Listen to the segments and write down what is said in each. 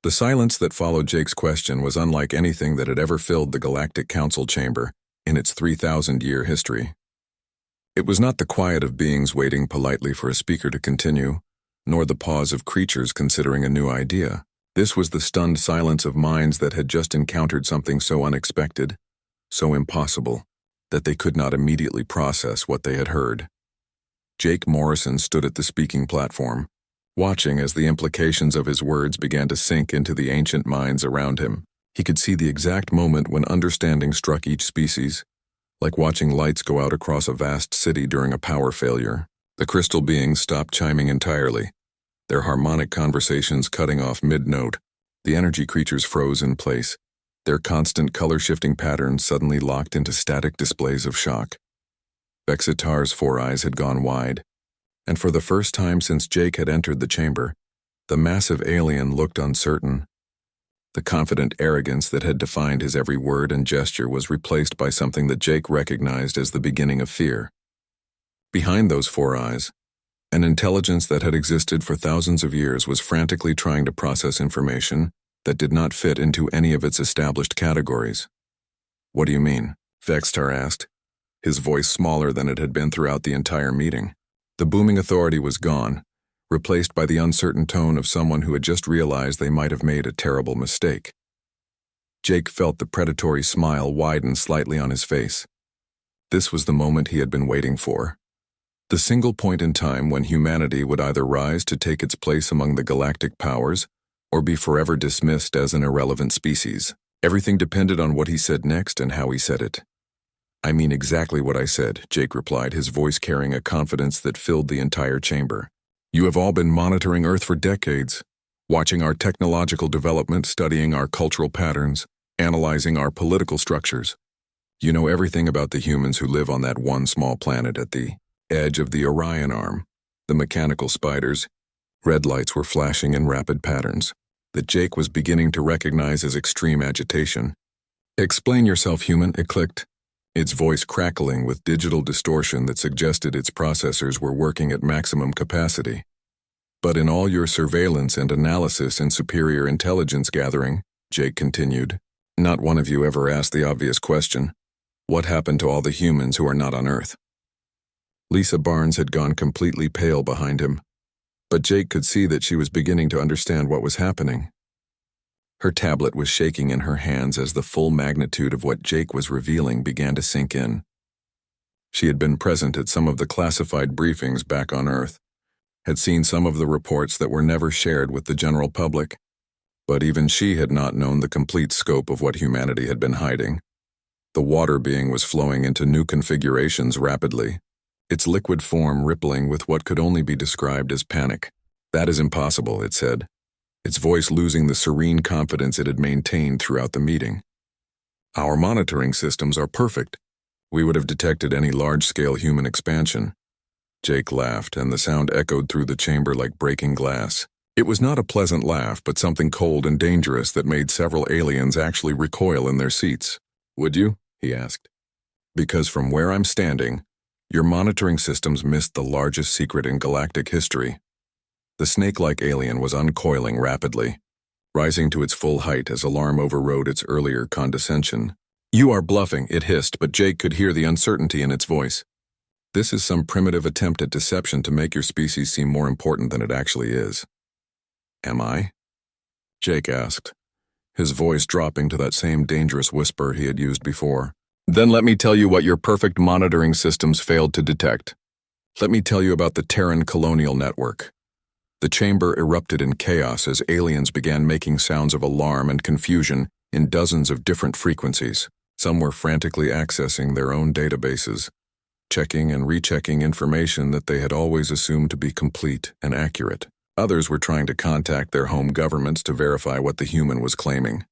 The silence that followed Jake's question was unlike anything that had ever filled the Galactic Council chamber in its 3,000-year history. It was not the quiet of beings waiting politely for a speaker to continue, nor the pause of creatures considering a new idea. This was the stunned silence of minds that had just encountered something so unexpected, so impossible, that they could not immediately process what they had heard. Jake Morrison stood at the speaking platform, watching as the implications of his words began to sink into the ancient minds around him. He could see the exact moment when understanding struck each species, like watching lights go out across a vast city during a power failure. The crystal beings stopped chiming entirely, their harmonic conversations cutting off mid-note. The energy creatures froze in place, their constant color-shifting patterns suddenly locked into static displays of shock. Vexitar's four eyes had gone wide, and for the first time since Jake had entered the chamber, the massive alien looked uncertain. The confident arrogance that had defined his every word and gesture was replaced by something that Jake recognized as the beginning of fear. Behind those four eyes, an intelligence that had existed for thousands of years was frantically trying to process information that did not fit into any of its established categories. "What do you mean?" Vexitar asked, his voice smaller than it had been throughout the entire meeting. The booming authority was gone, replaced by the uncertain tone of someone who had just realized they might have made a terrible mistake. Jake felt the predatory smile widen slightly on his face. This was the moment he had been waiting for. The single point in time when humanity would either rise to take its place among the galactic powers or be forever dismissed as an irrelevant species. Everything depended on what he said next and how he said it. "I mean exactly what I said," Jake replied, his voice carrying a confidence that filled the entire chamber. "You have all been monitoring Earth for decades, watching our technological development, studying our cultural patterns, analyzing our political structures. You know everything about the humans who live on that one small planet at the edge of the Orion Arm, the mechanical spiders." Red lights were flashing in rapid patterns that Jake was beginning to recognize as extreme agitation. "Explain yourself, human," it clicked, its voice crackling with digital distortion that suggested its processors were working at maximum capacity. "But in all your surveillance and analysis and superior intelligence gathering," Jake continued, "not one of you ever asked the obvious question. What happened to all the humans who are not on Earth?" Lisa Barnes had gone completely pale behind him, but Jake could see that she was beginning to understand what was happening. Her tablet was shaking in her hands as the full magnitude of what Jake was revealing began to sink in. She had been present at some of the classified briefings back on Earth, had seen some of the reports that were never shared with the general public, but even she had not known the complete scope of what humanity had been hiding. The water being was flowing into new configurations rapidly, its liquid form rippling with what could only be described as panic. "That is impossible," it said, its voice losing the serene confidence it had maintained throughout the meeting. "Our monitoring systems are perfect. We would have detected any large-scale human expansion." Jake laughed, and the sound echoed through the chamber like breaking glass. It was not a pleasant laugh, but something cold and dangerous that made several aliens actually recoil in their seats. "Would you?" he asked. "Because from where I'm standing, your monitoring systems missed the largest secret in galactic history." The snake-like alien was uncoiling rapidly, rising to its full height as alarm overrode its earlier condescension. "You are bluffing," it hissed, but Jake could hear the uncertainty in its voice. "This is some primitive attempt at deception to make your species seem more important than it actually is." "Am I?" Jake asked, his voice dropping to that same dangerous whisper he had used before. "Then let me tell you what your perfect monitoring systems failed to detect. Let me tell you about the Terran colonial network." The chamber erupted in chaos as aliens began making sounds of alarm and confusion in dozens of different frequencies. Some were frantically accessing their own databases, checking and rechecking information that they had always assumed to be complete and accurate. Others were trying to contact their home governments to verify what the human was claiming.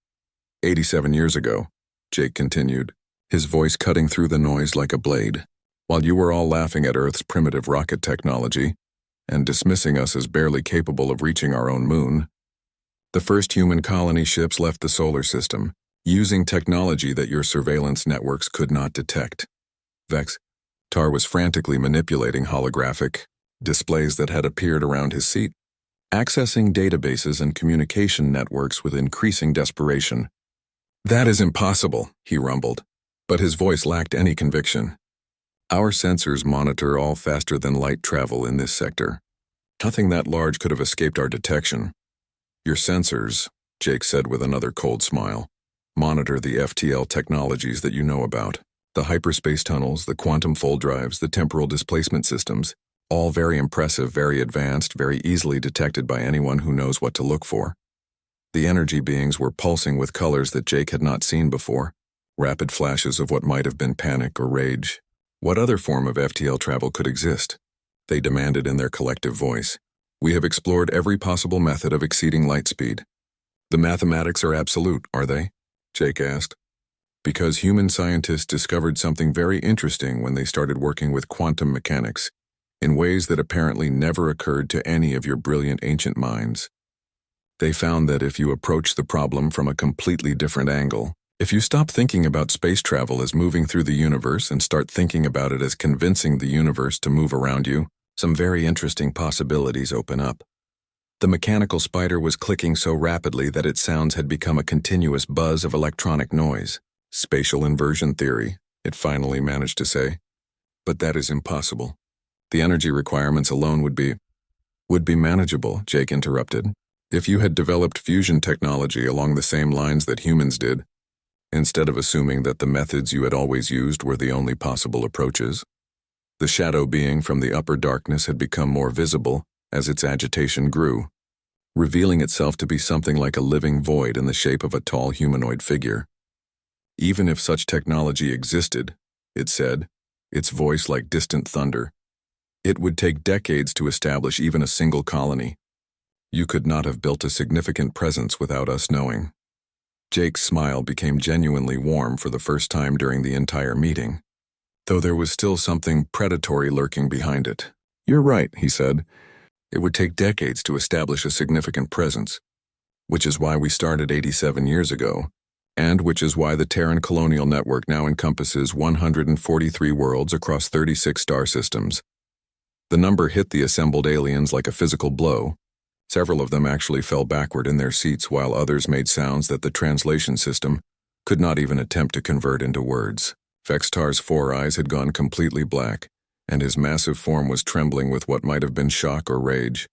87 years ago, Jake continued, his voice cutting through the noise like a blade, while you were all laughing at Earth's primitive rocket technology and dismissing us as barely capable of reaching our own moon, the first human colony ships left the solar system, using technology that your surveillance networks could not detect. Vexitar was frantically manipulating holographic displays that had appeared around his seat, accessing databases and communication networks with increasing desperation. "That is impossible," he rumbled, but his voice lacked any conviction. "Our sensors monitor all faster-than-light travel in this sector. Nothing that large could have escaped our detection." "Your sensors," Jake said with another cold smile, "monitor the FTL technologies that you know about. The hyperspace tunnels, the quantum fold drives, the temporal displacement systems, all very impressive, very advanced, very easily detected by anyone who knows what to look for." The energy beings were pulsing with colors that Jake had not seen before, rapid flashes of what might have been panic or rage. What other form of FTL travel could exist? They demanded in their collective voice. "We have explored every possible method of exceeding light speed." "The mathematics are absolute, are they?" Jake asked. "Because human scientists discovered something very interesting when they started working with quantum mechanics, in ways that apparently never occurred to any of your brilliant ancient minds. They found that if you approach the problem from a completely different angle, if you stop thinking about space travel as moving through the universe and start thinking about it as convincing the universe to move around you, some very interesting possibilities open up." The mechanical spider was clicking so rapidly that its sounds had become a continuous buzz of electronic noise. "Spatial inversion theory," it finally managed to say. "But that is impossible. The energy requirements alone would be manageable," Jake interrupted, "if you had developed fusion technology along the same lines that humans did, instead of assuming that the methods you had always used were the only possible approaches." The shadow being from the upper darkness had become more visible as its agitation grew, revealing itself to be something like a living void in the shape of a tall humanoid figure. "Even if such technology existed," it said, its voice like distant thunder, "it would take decades to establish even a single colony. You could not have built a significant presence without us knowing." Jake's smile became genuinely warm for the first time during the entire meeting, though there was still something predatory lurking behind it. "You're right," he said. "It would take decades to establish a significant presence, which is why we started 87 years ago, and which is why the Terran colonial network now encompasses 143 worlds across 36 star systems." The number hit the assembled aliens like a physical blow. Several of them actually fell backward in their seats while others made sounds that the translation system could not even attempt to convert into words. Vextar's 4 eyes had gone completely black, and his massive form was trembling with what might have been shock or rage.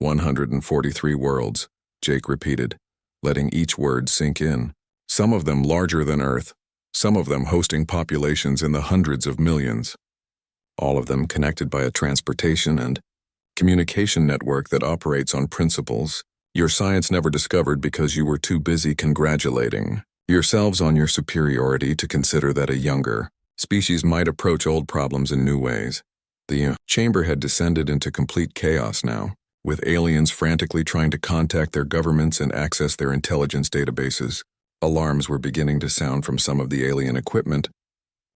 143 worlds, Jake repeated, letting each word sink in. Some of them larger than Earth, some of them hosting populations in the hundreds of millions. All of them connected by a transportation and communication network that operates on principles your science never discovered because you were too busy congratulating yourselves on your superiority to consider that a younger species might approach old problems in new ways. The chamber had descended into complete chaos now, with aliens frantically trying to contact their governments and access their intelligence databases. Alarms were beginning to sound from some of the alien equipment,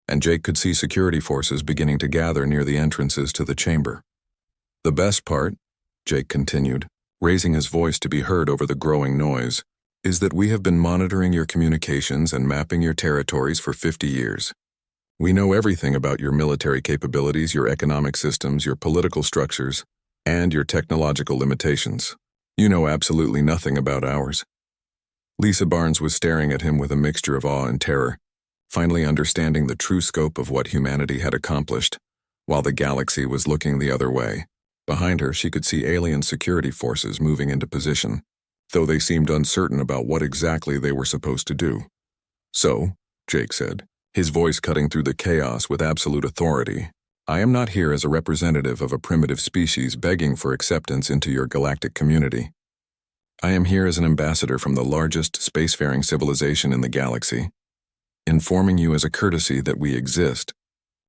and Jake could see security forces beginning to gather near the entrances to the chamber. "The best part," Jake continued, raising his voice to be heard over the growing noise, "is that we have been monitoring your communications and mapping your territories for 50 years. We know everything about your military capabilities, your economic systems, your political structures, and your technological limitations. You know absolutely nothing about ours." Lisa Barnes was staring at him with a mixture of awe and terror, finally understanding the true scope of what humanity had accomplished, while the galaxy was looking the other way. Behind her, she could see alien security forces moving into position, though they seemed uncertain about what exactly they were supposed to do. "So," Jake said, his voice cutting through the chaos with absolute authority, "I am not here as a representative of a primitive species begging for acceptance into your galactic community. I am here as an ambassador from the largest spacefaring civilization in the galaxy, informing you as a courtesy that we exist,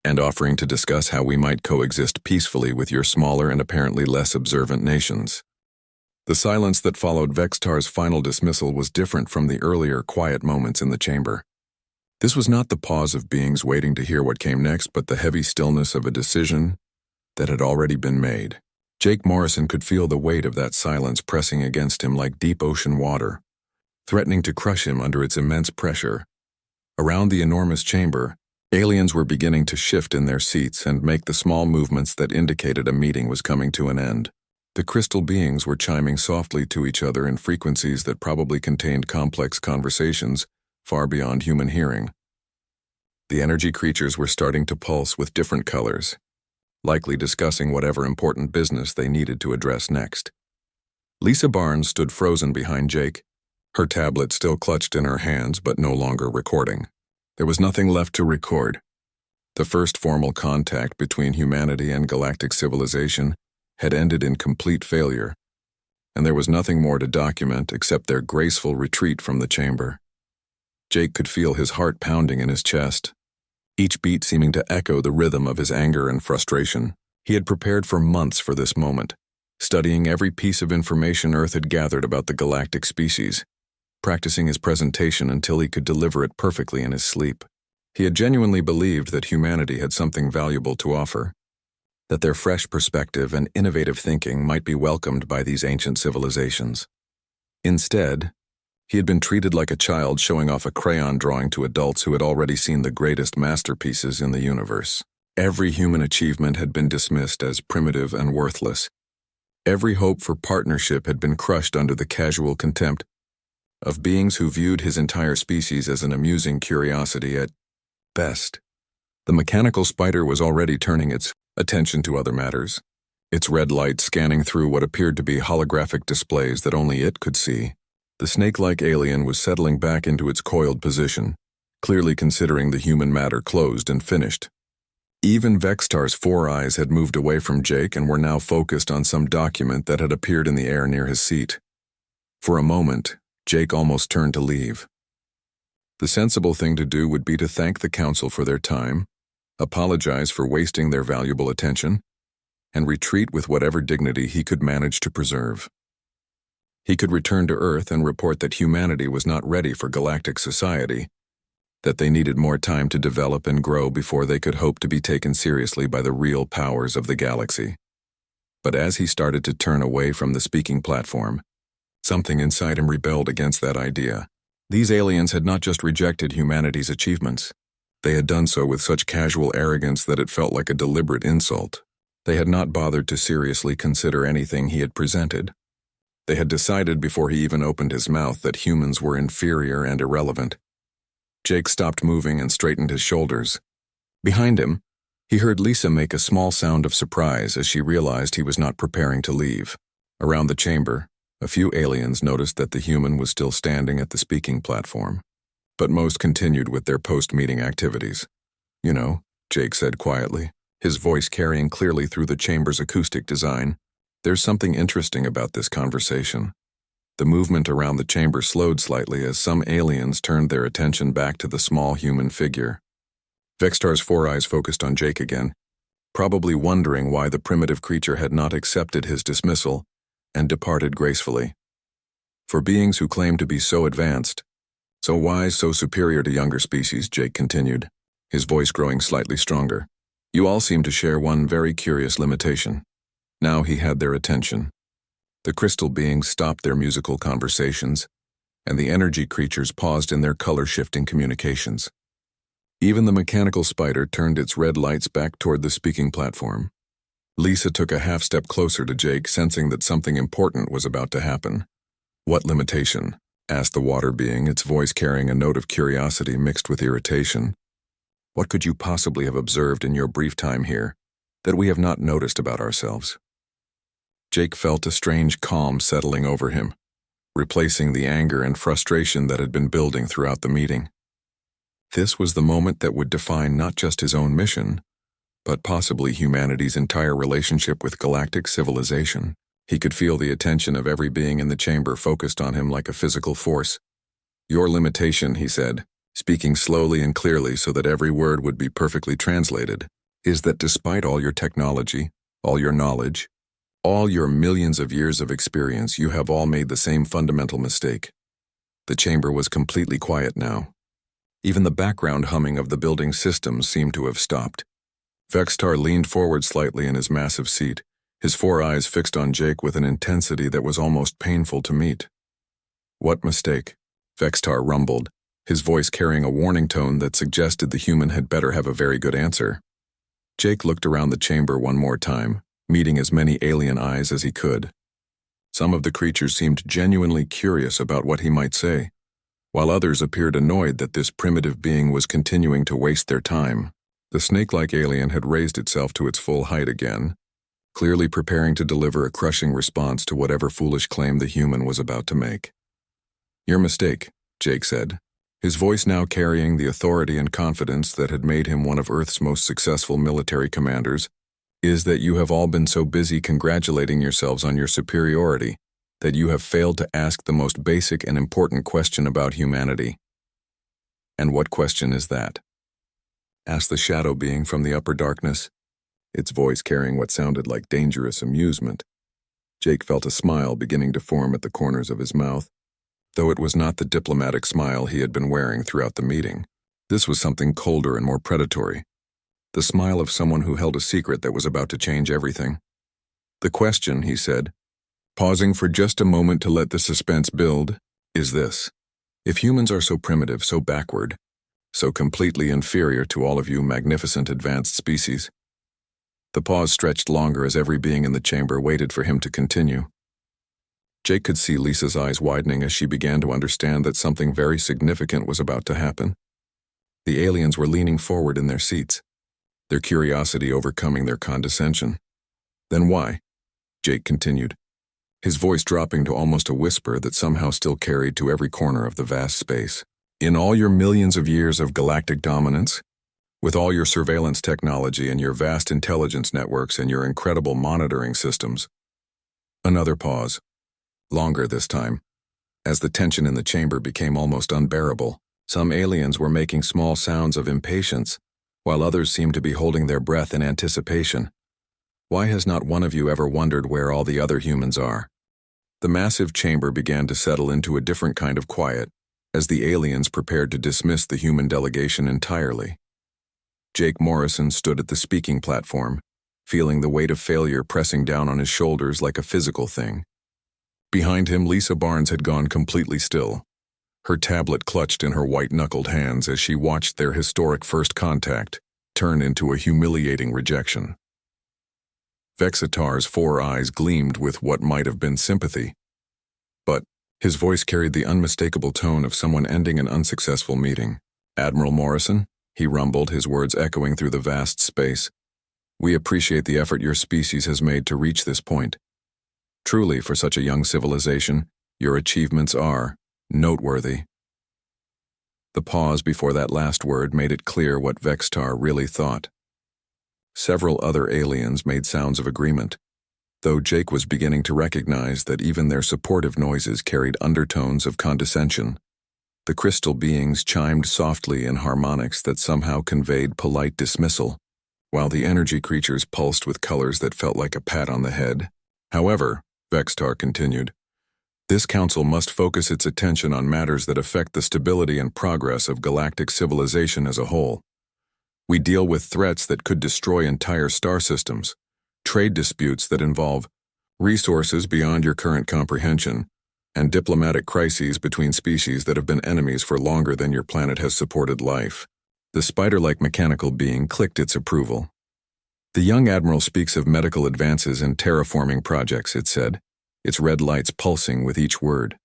and offering to discuss how we might coexist peacefully with your smaller and apparently less observant nations." The silence that followed Vextar's final dismissal was different from the earlier quiet moments in the chamber. This was not the pause of beings waiting to hear what came next, but the heavy stillness of a decision that had already been made. Jake Morrison could feel the weight of that silence pressing against him like deep ocean water, threatening to crush him under its immense pressure. Around the enormous chamber, aliens were beginning to shift in their seats and make the small movements that indicated a meeting was coming to an end. The crystal beings were chiming softly to each other in frequencies that probably contained complex conversations far beyond human hearing. The energy creatures were starting to pulse with different colors, likely discussing whatever important business they needed to address next. Lisa Barnes stood frozen behind Jake, her tablet still clutched in her hands but no longer recording. There was nothing left to record. The first formal contact between humanity and galactic civilization had ended in complete failure, and there was nothing more to document except their graceful retreat from the chamber. Jake could feel his heart pounding in his chest, each beat seeming to echo the rhythm of his anger and frustration. He had prepared for months for this moment, studying every piece of information Earth had gathered about the galactic species, practicing his presentation until he could deliver it perfectly in his sleep. He had genuinely believed that humanity had something valuable to offer, that their fresh perspective and innovative thinking might be welcomed by these ancient civilizations. Instead, he had been treated like a child showing off a crayon drawing to adults who had already seen the greatest masterpieces in the universe. Every human achievement had been dismissed as primitive and worthless. Every hope for partnership had been crushed under the casual contempt of beings who viewed his entire species as an amusing curiosity at best. The mechanical spider was already turning its attention to other matters, its red light scanning through what appeared to be holographic displays that only it could see. The snake-like alien was settling back into its coiled position, clearly considering the human matter closed and finished. Even Vextar's four eyes had moved away from Jake and were now focused on some document that had appeared in the air near his seat. For a moment, Jake almost turned to leave. The sensible thing to do would be to thank the council for their time, apologize for wasting their valuable attention, and retreat with whatever dignity he could manage to preserve. He could return to Earth and report that humanity was not ready for galactic society, that they needed more time to develop and grow before they could hope to be taken seriously by the real powers of the galaxy. But as he started to turn away from the speaking platform, something inside him rebelled against that idea. These aliens had not just rejected humanity's achievements. They had done so with such casual arrogance that it felt like a deliberate insult. They had not bothered to seriously consider anything he had presented. They had decided before he even opened his mouth that humans were inferior and irrelevant. Jake stopped moving and straightened his shoulders. Behind him, he heard Lisa make a small sound of surprise as she realized he was not preparing to leave. Around the chamber, a few aliens noticed that the human was still standing at the speaking platform, but most continued with their post-meeting activities. "You know," Jake said quietly, his voice carrying clearly through the chamber's acoustic design, "there's something interesting about this conversation." The movement around the chamber slowed slightly as some aliens turned their attention back to the small human figure. Vextar's four eyes focused on Jake again, probably wondering why the primitive creature had not accepted his dismissal and departed gracefully. For beings who claim to be so advanced, so wise, so superior to younger species, Jake continued, his voice growing slightly stronger, you all seem to share one very curious limitation. Now he had their attention. The crystal beings stopped their musical conversations, and the energy creatures paused in their color-shifting communications. Even the mechanical spider turned its red lights back toward the speaking platform. Lisa took a half-step closer to Jake, sensing that something important was about to happen. "What limitation?" asked the water being, its voice carrying a note of curiosity mixed with irritation. "What could you possibly have observed in your brief time here that we have not noticed about ourselves?" Jake felt a strange calm settling over him, replacing the anger and frustration that had been building throughout the meeting. This was the moment that would define not just his own mission, but possibly humanity's entire relationship with galactic civilization. He could feel the attention of every being in the chamber focused on him like a physical force. "Your limitation," he said, speaking slowly and clearly so that every word would be perfectly translated, "is that despite all your technology, all your knowledge, all your millions of years of experience, you have all made the same fundamental mistake." The chamber was completely quiet now. Even the background humming of the building's systems seemed to have stopped. Vextar leaned forward slightly in his massive seat, his four eyes fixed on Jake with an intensity that was almost painful to meet. "What mistake?" Vextar rumbled, his voice carrying a warning tone that suggested the human had better have a very good answer. Jake looked around the chamber one more time, meeting as many alien eyes as he could. Some of the creatures seemed genuinely curious about what he might say, while others appeared annoyed that this primitive being was continuing to waste their time. The snake-like alien had raised itself to its full height again, clearly preparing to deliver a crushing response to whatever foolish claim the human was about to make. "Your mistake," Jake said, his voice now carrying the authority and confidence that had made him one of Earth's most successful military commanders, "is that you have all been so busy congratulating yourselves on your superiority that you have failed to ask the most basic and important question about humanity." "And what question is that?" asked the shadow being from the upper darkness, its voice carrying what sounded like dangerous amusement. Jake felt a smile beginning to form at the corners of his mouth, though it was not the diplomatic smile he had been wearing throughout the meeting. This was something colder and more predatory, the smile of someone who held a secret that was about to change everything. "The question," he said, pausing for just a moment to let the suspense build, "is this. If humans are so primitive, so backward, so completely inferior to all of you magnificent advanced species." The pause stretched longer as every being in the chamber waited for him to continue. Jake could see Lisa's eyes widening as she began to understand that something very significant was about to happen. The aliens were leaning forward in their seats, their curiosity overcoming their condescension. "Then why?" Jake continued, his voice dropping to almost a whisper that somehow still carried to every corner of the vast space. "In all your millions of years of galactic dominance, with all your surveillance technology and your vast intelligence networks and your incredible monitoring systems." Another pause, longer this time, as the tension in the chamber became almost unbearable. Some aliens were making small sounds of impatience, while others seemed to be holding their breath in anticipation. "Why has not one of you ever wondered where all the other humans are?" The massive chamber began to settle into a different kind of quiet, as the aliens prepared to dismiss the human delegation entirely. Jake Morrison stood at the speaking platform, feeling the weight of failure pressing down on his shoulders like a physical thing. Behind him, Lisa Barnes had gone completely still, her tablet clutched in her white-knuckled hands as she watched their historic first contact turn into a humiliating rejection. Vexitar's 4 eyes gleamed with what might have been sympathy, but his voice carried the unmistakable tone of someone ending an unsuccessful meeting. "Admiral Morrison," he rumbled, his words echoing through the vast space, "we appreciate the effort your species has made to reach this point. Truly, for such a young civilization, your achievements are noteworthy." The pause before that last word made it clear what Vexitar really thought. Several other aliens made sounds of agreement, though Jake was beginning to recognize that even their supportive noises carried undertones of condescension. The crystal beings chimed softly in harmonics that somehow conveyed polite dismissal, while the energy creatures pulsed with colors that felt like a pat on the head. "However," Vexitar continued, "this council must focus its attention on matters that affect the stability and progress of galactic civilization as a whole. We deal with threats that could destroy entire star systems, trade disputes that involve resources beyond your current comprehension, and diplomatic crises between species that have been enemies for longer than your planet has supported life." The spider-like mechanical being clicked its approval. "The young admiral speaks of medical advances and terraforming projects," it said, its red lights pulsing with each word.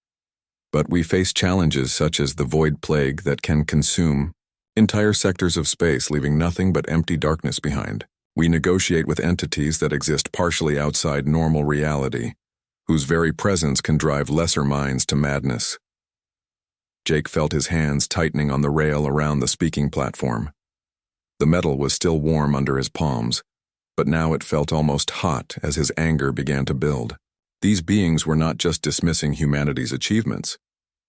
"But we face challenges such as the void plague that can consume entire sectors of space, leaving nothing but empty darkness behind. We negotiate with entities that exist partially outside normal reality, whose very presence can drive lesser minds to madness." Jake felt his hands tightening on the rail around the speaking platform. The metal was still warm under his palms, but now it felt almost hot as his anger began to build. These beings were not just dismissing humanity's achievements.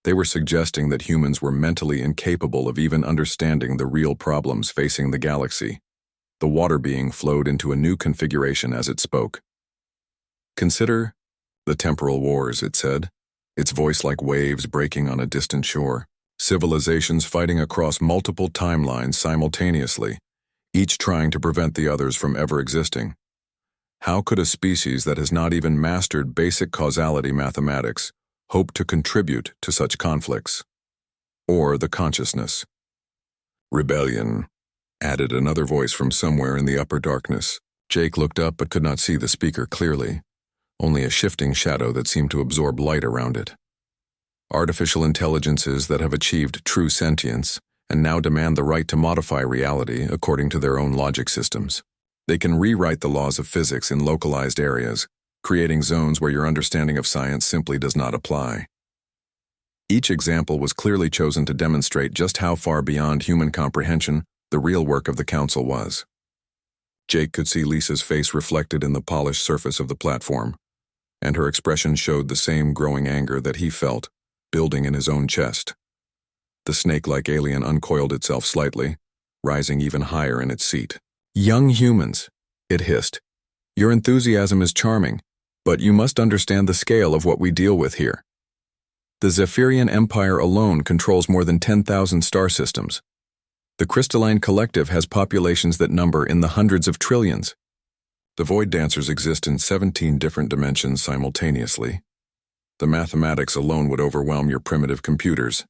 They were suggesting that humans were mentally incapable of even understanding the real problems facing the galaxy. The water being flowed into a new configuration as it spoke. "Consider the temporal wars," it said, its voice like waves breaking on a distant shore. "Civilizations fighting across multiple timelines simultaneously, each trying to prevent the others from ever existing. How could a species that has not even mastered basic causality mathematics hope to contribute to such conflicts? Or the consciousness?" "Rebellion," added another voice from somewhere in the upper darkness. Jake looked up but could not see the speaker clearly, only a shifting shadow that seemed to absorb light around it. Artificial intelligences that have achieved true sentience and now demand the right to modify reality according to their own logic systems. They can rewrite the laws of physics in localized areas, creating zones where your understanding of science simply does not apply. Each example was clearly chosen to demonstrate just how far beyond human comprehension the real work of the council was. Jake could see Lisa's face reflected in the polished surface of the platform, and her expression showed the same growing anger that he felt, building in his own chest. The snake-like alien uncoiled itself slightly, rising even higher in its seat. "Young humans," it hissed. "Your enthusiasm is charming, but you must understand the scale of what we deal with here. The Zephyrian Empire alone controls more than 10,000 star systems. The Crystalline Collective has populations that number in the hundreds of trillions. The Void Dancers exist in 17 different dimensions simultaneously. The mathematics alone would overwhelm your primitive computers,"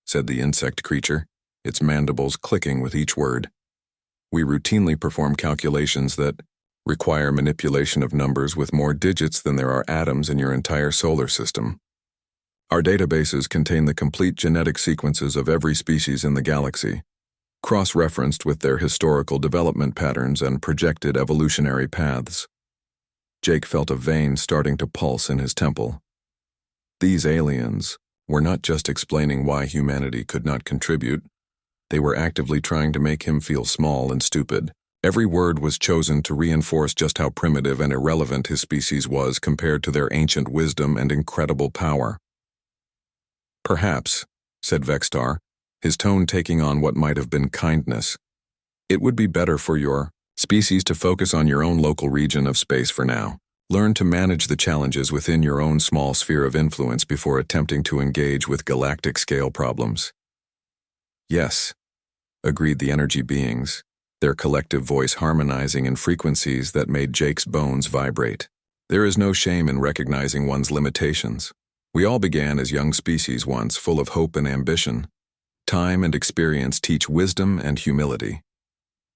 said the insect creature, its mandibles clicking with each word. "We routinely perform calculations that require manipulation of numbers with more digits than there are atoms in your entire solar system. Our databases contain the complete genetic sequences of every species in the galaxy, cross-referenced with their historical development patterns and projected evolutionary paths." Jake felt a vein starting to pulse in his temple. These aliens were not just explaining why humanity could not contribute, they were actively trying to make him feel small and stupid. Every word was chosen to reinforce just how primitive and irrelevant his species was compared to their ancient wisdom and incredible power. "Perhaps," said Vextar, his tone taking on what might have been kindness, "it would be better for your species to focus on your own local region of space for now. Learn to manage the challenges within your own small sphere of influence before attempting to engage with galactic-scale problems." "Yes," agreed the energy beings, their collective voice harmonizing in frequencies that made Jake's bones vibrate. "There is no shame in recognizing one's limitations. We all began as young species once, full of hope and ambition. Time and experience teach wisdom and humility."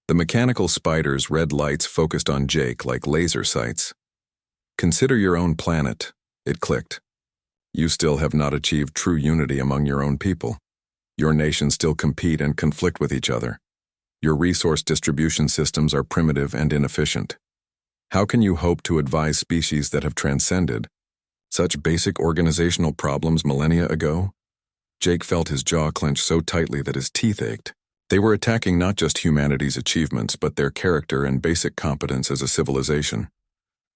The mechanical spider's red lights focused on Jake like laser sights. "Consider your own planet," it clicked. "You still have not achieved true unity among your own people. Your nations still compete and conflict with each other. Your resource distribution systems are primitive and inefficient. How can you hope to advise species that have transcended such basic organizational problems millennia ago?" Jake felt his jaw clench so tightly that his teeth ached. They were attacking not just humanity's achievements, but their character and basic competence as a civilization.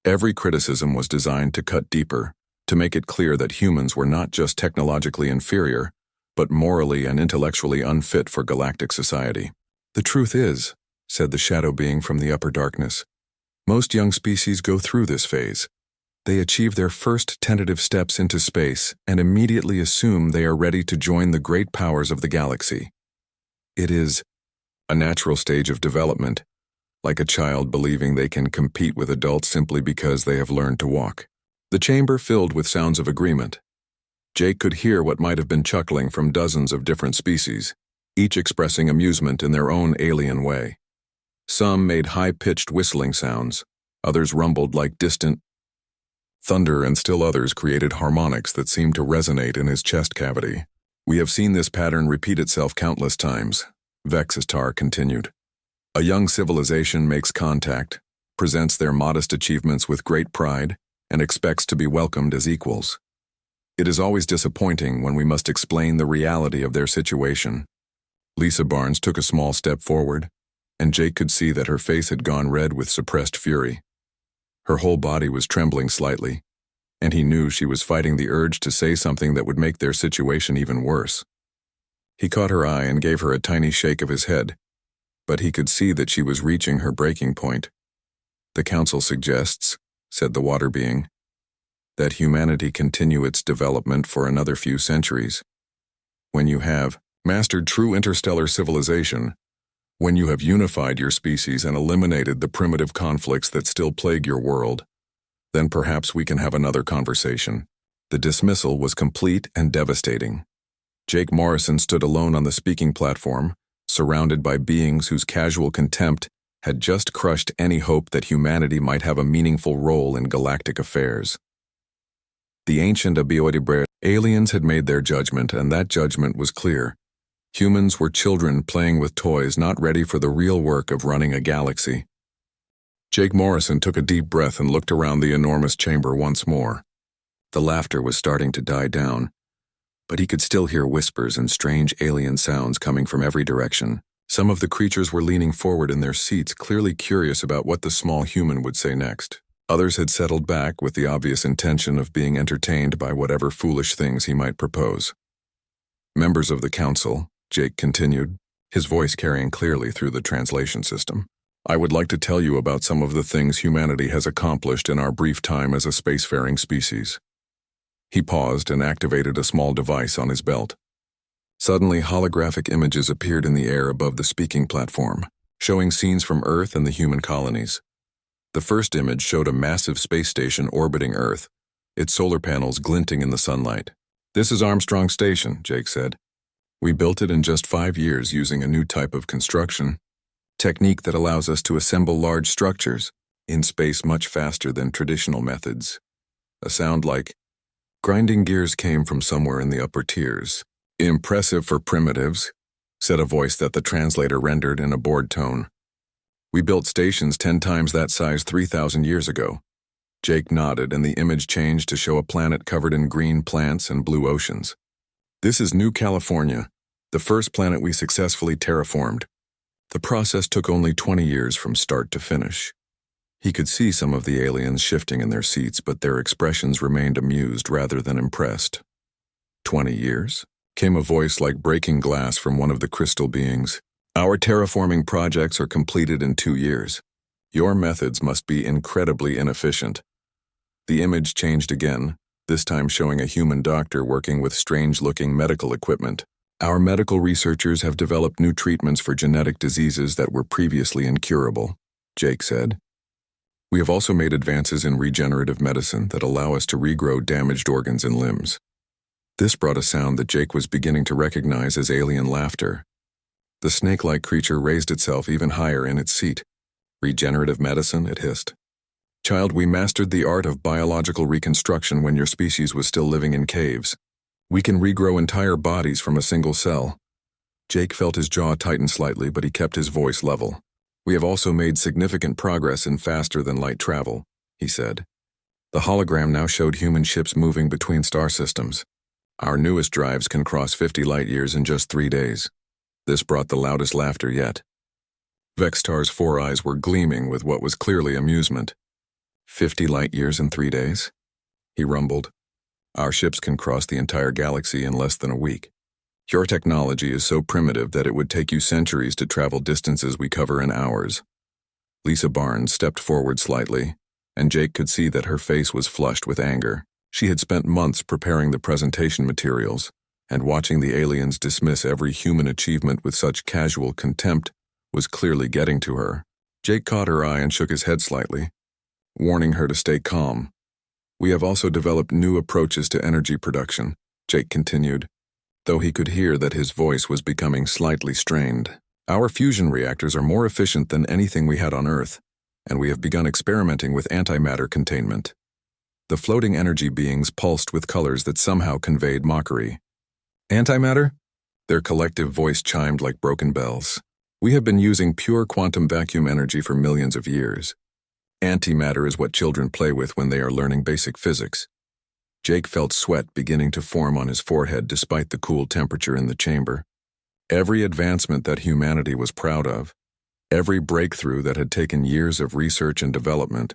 Every criticism was designed to cut deeper, to make it clear that humans were not just technologically inferior, but morally and intellectually unfit for galactic society. "The truth is," said the shadow being from the upper darkness, "most young species go through this phase. They achieve their first tentative steps into space and immediately assume they are ready to join the great powers of the galaxy. It is a natural stage of development, like a child believing they can compete with adults simply because they have learned to walk." The chamber filled with sounds of agreement. Jake could hear what might have been chuckling from dozens of different species, each expressing amusement in their own alien way. Some made high-pitched whistling sounds, others rumbled like distant thunder, and still others created harmonics that seemed to resonate in his chest cavity. "We have seen this pattern repeat itself countless times," Vextar continued. "A young civilization makes contact, presents their modest achievements with great pride, and expects to be welcomed as equals. It is always disappointing when we must explain the reality of their situation." Lisa Barnes took a small step forward, and Jake could see that her face had gone red with suppressed fury. Her whole body was trembling slightly, and he knew she was fighting the urge to say something that would make their situation even worse. He caught her eye and gave her a tiny shake of his head, but he could see that she was reaching her breaking point. "The Council suggests," said the water being, "that humanity continue its development for another few centuries. When you have mastered true interstellar civilization, when you have unified your species and eliminated the primitive conflicts that still plague your world, then perhaps we can have another conversation." The dismissal was complete and devastating. Jake Morrison stood alone on the speaking platform, surrounded by beings whose casual contempt had just crushed any hope that humanity might have a meaningful role in galactic affairs. The ancient AudioBook aliens had made their judgment, and that judgment was clear. Humans were children playing with toys, not ready for the real work of running a galaxy. Jake Morrison took a deep breath and looked around the enormous chamber once more. The laughter was starting to die down, but he could still hear whispers and strange alien sounds coming from every direction. Some of the creatures were leaning forward in their seats, clearly curious about what the small human would say next. Others had settled back with the obvious intention of being entertained by whatever foolish things he might propose. Members of the council, Jake continued, his voice carrying clearly through the translation system. I would like to tell you about some of the things humanity has accomplished in our brief time as a spacefaring species. He paused and activated a small device on his belt. Suddenly, holographic images appeared in the air above the speaking platform, showing scenes from Earth and the human colonies. The first image showed a massive space station orbiting Earth, its solar panels glinting in the sunlight. This is Armstrong Station, Jake said. We built it in just 5 years using a new type of construction technique that allows us to assemble large structures in space much faster than traditional methods. A sound like grinding gears came from somewhere in the upper tiers. Impressive for primitives, said a voice that the translator rendered in a bored tone. We built stations 10 times that size 3,000 years ago. Jake nodded, and the image changed to show a planet covered in green plants and blue oceans. This is New California, the first planet we successfully terraformed. The process took only 20 years from start to finish. He could see some of the aliens shifting in their seats, but their expressions remained amused rather than impressed. 20 years? Came a voice like breaking glass from one of the crystal beings. Our terraforming projects are completed in 2 years. Your methods must be incredibly inefficient. The image changed again, this time showing a human doctor working with strange-looking medical equipment. Our medical researchers have developed new treatments for genetic diseases that were previously incurable, Jake said. We have also made advances in regenerative medicine that allow us to regrow damaged organs and limbs. This brought a sound that Jake was beginning to recognize as alien laughter. The snake-like creature raised itself even higher in its seat. Regenerative medicine, it hissed. Child, we mastered the art of biological reconstruction when your species was still living in caves. We can regrow entire bodies from a single cell. Jake felt his jaw tighten slightly, but he kept his voice level. We have also made significant progress in faster-than-light travel, he said. The hologram now showed human ships moving between star systems. Our newest drives can cross 50 light-years in just 3 days. This brought the loudest laughter yet. Vextar's 4 eyes were gleaming with what was clearly amusement. 50 light-years in 3 days? He rumbled. Our ships can cross the entire galaxy in less than a week. Your technology is so primitive that it would take you centuries to travel distances we cover in hours. Lisa Barnes stepped forward slightly, and Jake could see that her face was flushed with anger. She had spent months preparing the presentation materials, and watching the aliens dismiss every human achievement with such casual contempt was clearly getting to her. Jake caught her eye and shook his head slightly, warning her to stay calm. We have also developed new approaches to energy production, Jake continued, though he could hear that his voice was becoming slightly strained. Our fusion reactors are more efficient than anything we had on Earth, and we have begun experimenting with antimatter containment. The floating energy beings pulsed with colors that somehow conveyed mockery. Antimatter? Their collective voice chimed like broken bells. We have been using pure quantum vacuum energy for millions of years. Antimatter is what children play with when they are learning basic physics. Jake felt sweat beginning to form on his forehead despite the cool temperature in the chamber. Every advancement that humanity was proud of, every breakthrough that had taken years of research and development,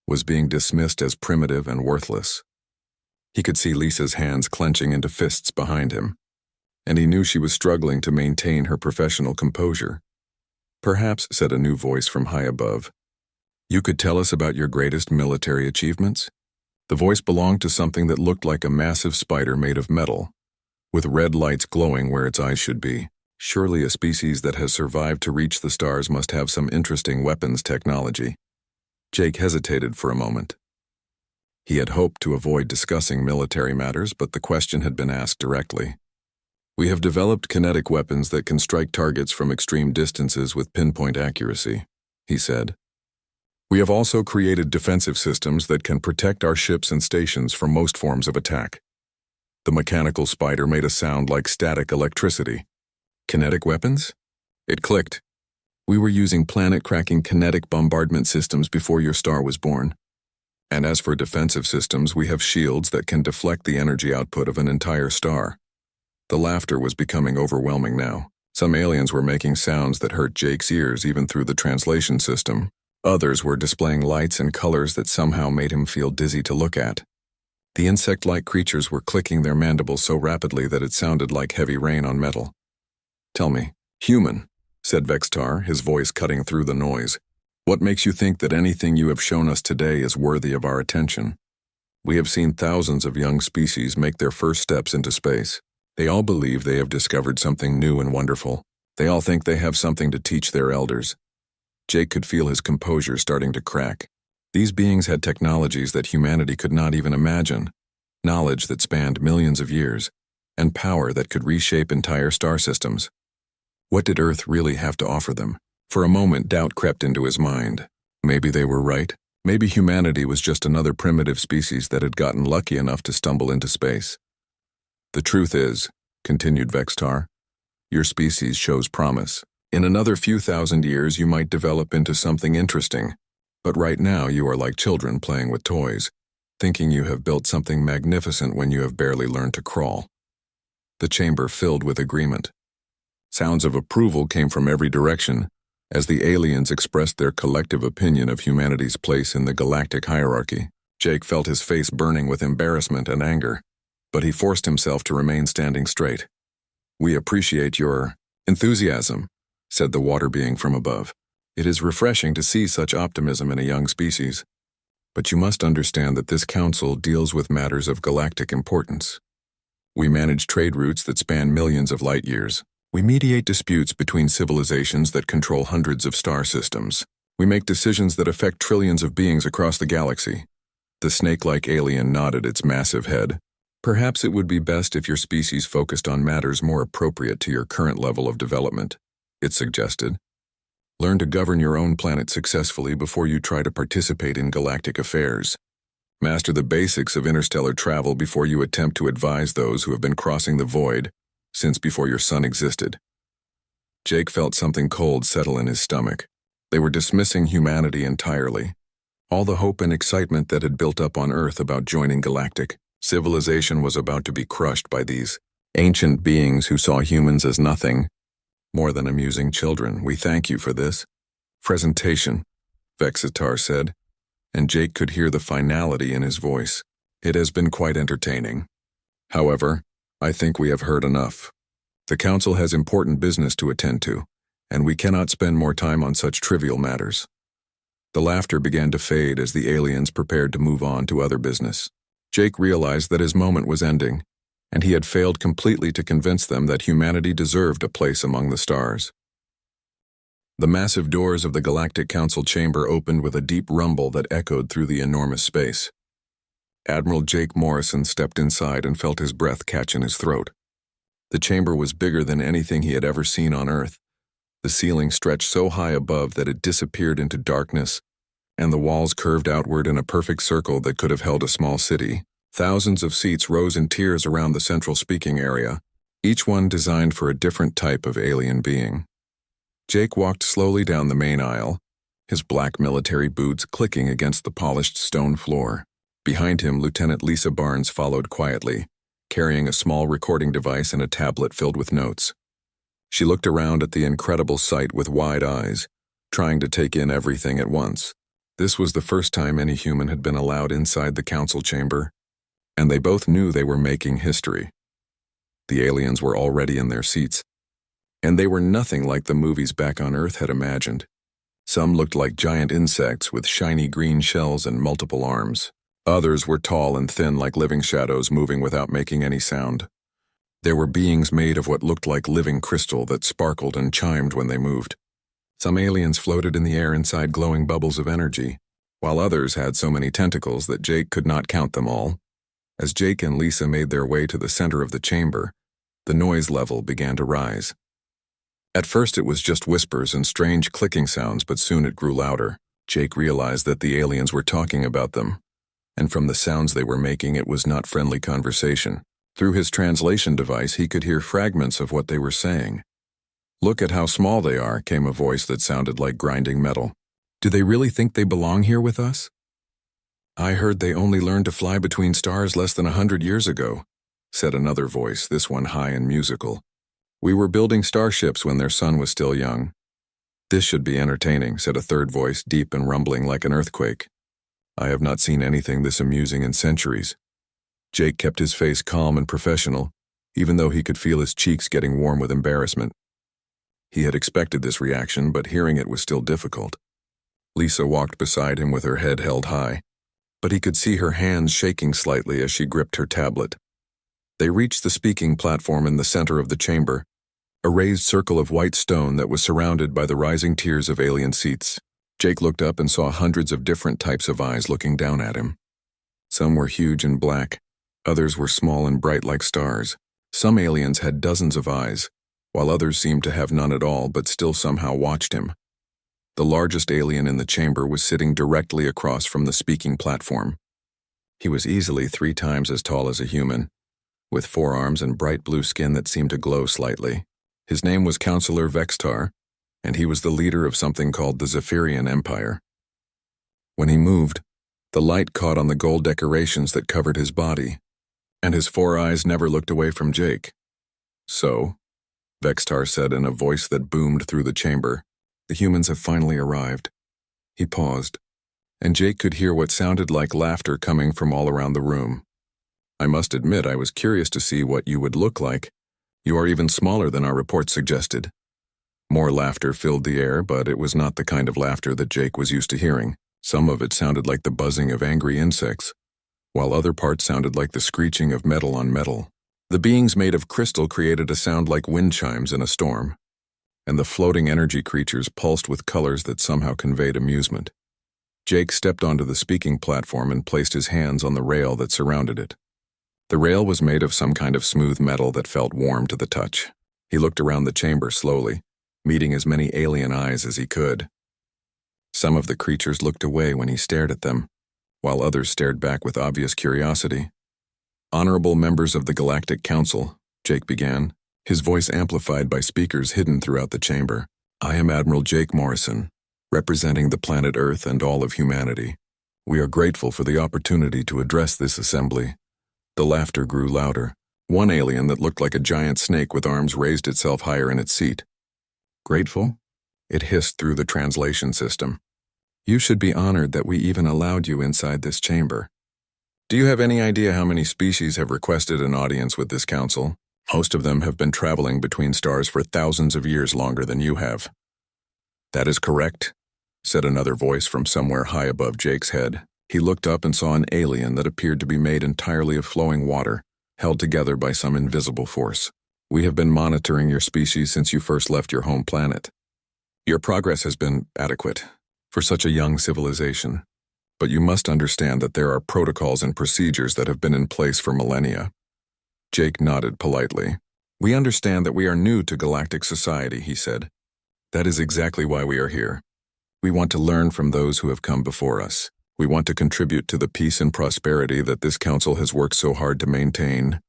was being dismissed as primitive and worthless. He could see Lisa's hands clenching into fists behind him, and he knew she was struggling to maintain her professional composure. Perhaps, said a new voice from high above, you could tell us about your greatest military achievements? The voice belonged to something that looked like a massive spider made of metal, with red lights glowing where its eyes should be. Surely a species that has survived to reach the stars must have some interesting weapons technology. Jake hesitated for a moment. He had hoped to avoid discussing military matters, but the question had been asked directly. We have developed kinetic weapons that can strike targets from extreme distances with pinpoint accuracy. he said. "We have also created defensive systems that can protect our ships and stations from most forms of attack." The mechanical spider made a sound like static electricity. "Kinetic weapons?" It clicked. "We were using planet-cracking kinetic bombardment systems before your star was born. And as for defensive systems, we have shields that can deflect the energy output of an entire star." The laughter was becoming overwhelming now. Some aliens were making sounds that hurt Jake's ears even through the translation system. Others were displaying lights and colors that somehow made him feel dizzy to look at. The insect-like creatures were clicking their mandibles so rapidly that it sounded like heavy rain on metal. "Tell me, human," said Vextar, his voice cutting through the noise, "what makes you think that anything you have shown us today is worthy of our attention? We have seen thousands of young species make their first steps into space. They all believe they have discovered something new and wonderful. They all think they have something to teach their elders." Jake could feel his composure starting to crack. These beings had technologies that humanity could not even imagine, knowledge that spanned millions of years, and power that could reshape entire star systems. What did Earth really have to offer them? For a moment, doubt crept into his mind. Maybe they were right. Maybe humanity was just another primitive species that had gotten lucky enough to stumble into space. "The truth is," continued Vextar, "your species shows promise. In another few thousand years, you might develop into something interesting. But right now, you are like children playing with toys, thinking you have built something magnificent when you have barely learned to crawl." The chamber filled with agreement. Sounds of approval came from every direction as the aliens expressed their collective opinion of humanity's place in the galactic hierarchy. Jake felt his face burning with embarrassment and anger, but he forced himself to remain standing straight. "We appreciate your enthusiasm," said the water being from above. "It is refreshing to see such optimism in a young species. But you must understand that this council deals with matters of galactic importance. We manage trade routes that span millions of light years. We mediate disputes between civilizations that control hundreds of star systems. We make decisions that affect trillions of beings across the galaxy." The snake-like alien nodded its massive head. "Perhaps it would be best if your species focused on matters more appropriate to your current level of development," it suggested. "Learn to govern your own planet successfully before you try to participate in galactic affairs. Master the basics of interstellar travel before you attempt to advise those who have been crossing the void since before your sun existed." Jake felt something cold settle in his stomach. They were dismissing humanity entirely. All the hope and excitement that had built up on Earth about joining galactic civilization was about to be crushed by these ancient beings who saw humans as nothing more than amusing children. "We thank you for this presentation," Vexitar said, and Jake could hear the finality in his voice. "It has been quite entertaining. However, I think we have heard enough. The Council has important business to attend to, and we cannot spend more time on such trivial matters." The laughter began to fade as the aliens prepared to move on to other business. Jake realized that his moment was ending, and he had failed completely to convince them that humanity deserved a place among the stars. The massive doors of the Galactic Council chamber opened with a deep rumble that echoed through the enormous space. Admiral Jake Morrison stepped inside and felt his breath catch in his throat. The chamber was bigger than anything he had ever seen on Earth. The ceiling stretched so high above that it disappeared into darkness, and the walls curved outward in a perfect circle that could have held a small city. Thousands of seats rose in tiers around the central speaking area, each one designed for a different type of alien being. Jake walked slowly down the main aisle, his black military boots clicking against the polished stone floor. Behind him, Lieutenant Lisa Barnes followed quietly, carrying a small recording device and a tablet filled with notes. She looked around at the incredible sight with wide eyes, trying to take in everything at once. This was the first time any human had been allowed inside the council chamber, and they both knew they were making history. The aliens were already in their seats, and they were nothing like the movies back on Earth had imagined. Some looked like giant insects with shiny green shells and multiple arms. Others were tall and thin like living shadows moving without making any sound. There were beings made of what looked like living crystal that sparkled and chimed when they moved. Some aliens floated in the air inside glowing bubbles of energy, while others had so many tentacles that Jake could not count them all. As Jake and Lisa made their way to the center of the chamber, the noise level began to rise. At first it was just whispers and strange clicking sounds, but soon it grew louder. Jake realized that the aliens were talking about them, and from the sounds they were making it was not friendly conversation. Through his translation device he could hear fragments of what they were saying. "Look at how small they are," came a voice that sounded like grinding metal. "Do they really think they belong here with us? I heard they only learned to fly between stars less than 100 years ago," said another voice, this one high and musical. "We were building starships when their sun was still young." "This should be entertaining," said a third voice, deep and rumbling like an earthquake. "I have not seen anything this amusing in centuries." Jake kept his face calm and professional, even though he could feel his cheeks getting warm with embarrassment. He had expected this reaction, but hearing it was still difficult. Lisa walked beside him with her head held high, but he could see her hands shaking slightly as she gripped her tablet. They reached the speaking platform in the center of the chamber, a raised circle of white stone that was surrounded by the rising tiers of alien seats. Jake looked up and saw hundreds of different types of eyes looking down at him. Some were huge and black, others were small and bright like stars. Some aliens had dozens of eyes, while others seemed to have none at all but still somehow watched him. The largest alien in the chamber was sitting directly across from the speaking platform. He was easily 3 times as tall as a human, with 4 arms and bright blue skin that seemed to glow slightly. His name was Counselor Vextar, and he was the leader of something called the Zephyrian Empire. When he moved, the light caught on the gold decorations that covered his body, and his 4 eyes never looked away from Jake. "So," Vextar said in a voice that boomed through the chamber, "the humans have finally arrived." He paused, and Jake could hear what sounded like laughter coming from all around the room. "I must admit I was curious to see what you would look like. You are even smaller than our report suggested." More laughter filled the air, but it was not the kind of laughter that Jake was used to hearing. Some of it sounded like the buzzing of angry insects, while other parts sounded like the screeching of metal on metal. The beings made of crystal created a sound like wind chimes in a storm, and the floating energy creatures pulsed with colors that somehow conveyed amusement. Jake stepped onto the speaking platform and placed his hands on the rail that surrounded it. The rail was made of some kind of smooth metal that felt warm to the touch. He looked around the chamber slowly, meeting as many alien eyes as he could. Some of the creatures looked away when he stared at them, while others stared back with obvious curiosity. "Honorable members of the Galactic Council," Jake began, his voice amplified by speakers hidden throughout the chamber. "I am Admiral Jake Morrison, representing the planet Earth and all of humanity. We are grateful for the opportunity to address this assembly." The laughter grew louder. One alien that looked like a giant snake with arms raised itself higher in its seat. "Grateful?" It hissed through the translation system. "You should be honored that we even allowed you inside this chamber. Do you have any idea how many species have requested an audience with this council? Most of them have been traveling between stars for thousands of years longer than you have." "That is correct," said another voice from somewhere high above Jake's head. He looked up and saw an alien that appeared to be made entirely of flowing water, held together by some invisible force. "We have been monitoring your species since you first left your home planet. Your progress has been adequate for such a young civilization, but you must understand that there are protocols and procedures that have been in place for millennia." Jake nodded politely. "We understand that we are new to galactic society," he said. "That is exactly why we are here. We want to learn from those who have come before us. We want to contribute to the peace and prosperity that this council has worked so hard to maintain."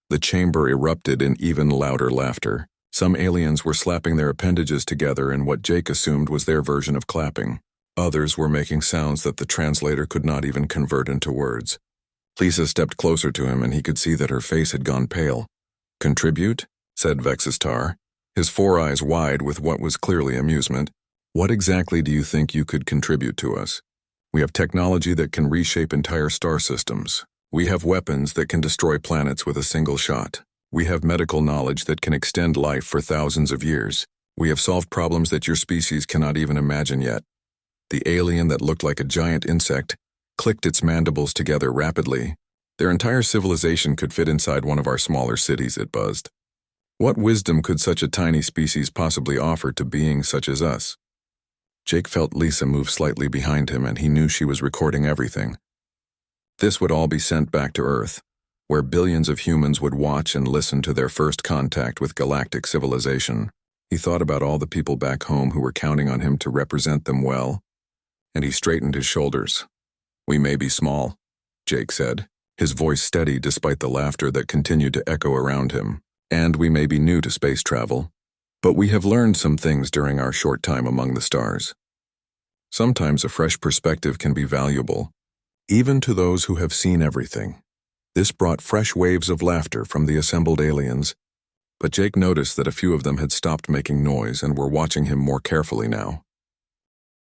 The chamber erupted in even louder laughter. Some aliens were slapping their appendages together in what Jake assumed was their version of clapping. Others were making sounds that the translator could not even convert into words. Lisa stepped closer to him and he could see that her face had gone pale. "Contribute?" said Vexistar, his 4 eyes wide with what was clearly amusement. "What exactly do you think you could contribute to us? We have technology that can reshape entire star systems. We have weapons that can destroy planets with a single shot. We have medical knowledge that can extend life for thousands of years. We have solved problems that your species cannot even imagine yet." The alien that looked like a giant insect clicked its mandibles together rapidly. "Their entire civilization could fit inside one of our smaller cities," it buzzed. "What wisdom could such a tiny species possibly offer to beings such as us?" Jake felt Lisa move slightly behind him and he knew she was recording everything. This would all be sent back to Earth, where billions of humans would watch and listen to their first contact with galactic civilization. He thought about all the people back home who were counting on him to represent them well, and he straightened his shoulders. "We may be small," Jake said, his voice steady despite the laughter that continued to echo around him. "And we may be new to space travel, but we have learned some things during our short time among the stars. Sometimes a fresh perspective can be valuable, even to those who have seen everything." This brought fresh waves of laughter from the assembled aliens, but Jake noticed that a few of them had stopped making noise and were watching him more carefully now.